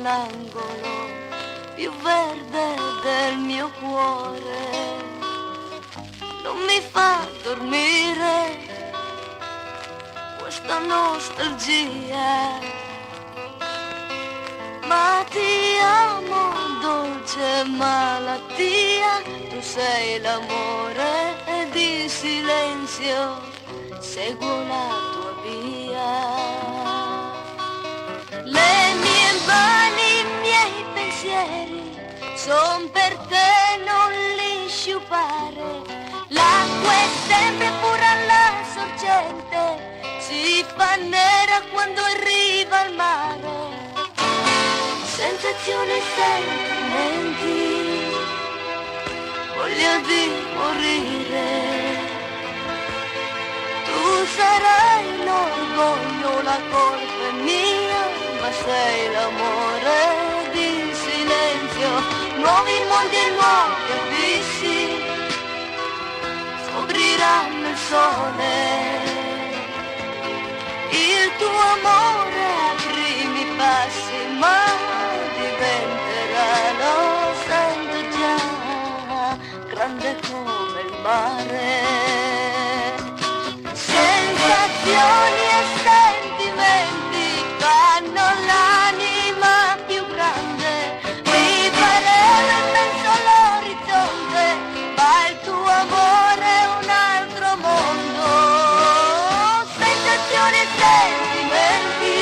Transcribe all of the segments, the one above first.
angolo più verde del mio cuore. Non mi fa dormire questa nostalgia, ma ti amo dolce malattia, tu sei l'amore ed in silenzio seguo la tua via. Le mie mani, i miei pensieri son per te, non li sciupare. L'acqua è sempre pura alla sorgente, si fa nera quando arriva al mare. Sensazioni e sentimenti, voglia di morire. Tu sarai l'orgoglio, la colpa è mia, ma sei l'amore di silenzio. Nuovi mondi e nuovi abissi scopriranno il sole. Il tuo amore a primi passi, ma diventerà, lo sento già, grande come il mare. Sensazioni e sentimenti fanno l'anima più grande. Mi pareva immenso l'orizzonte, ma il tuo amore è un altro mondo. Sensazioni e sentimenti,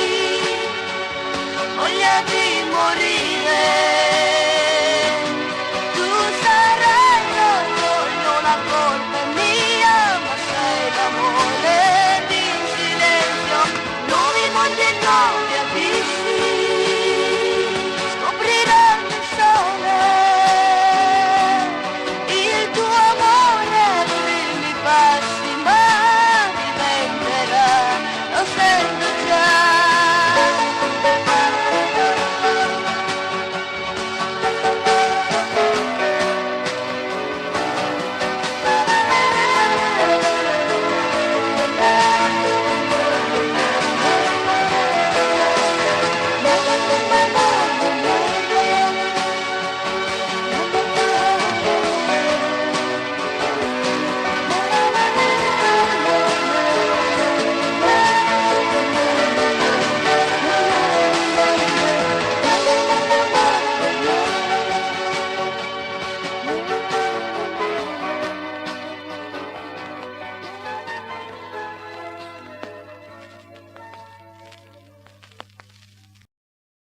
voglia di morire. Tu sarai l'orgoglio, la colpa è mia, ma sei l'amore di silenzio. Nuovi mondi e nuovi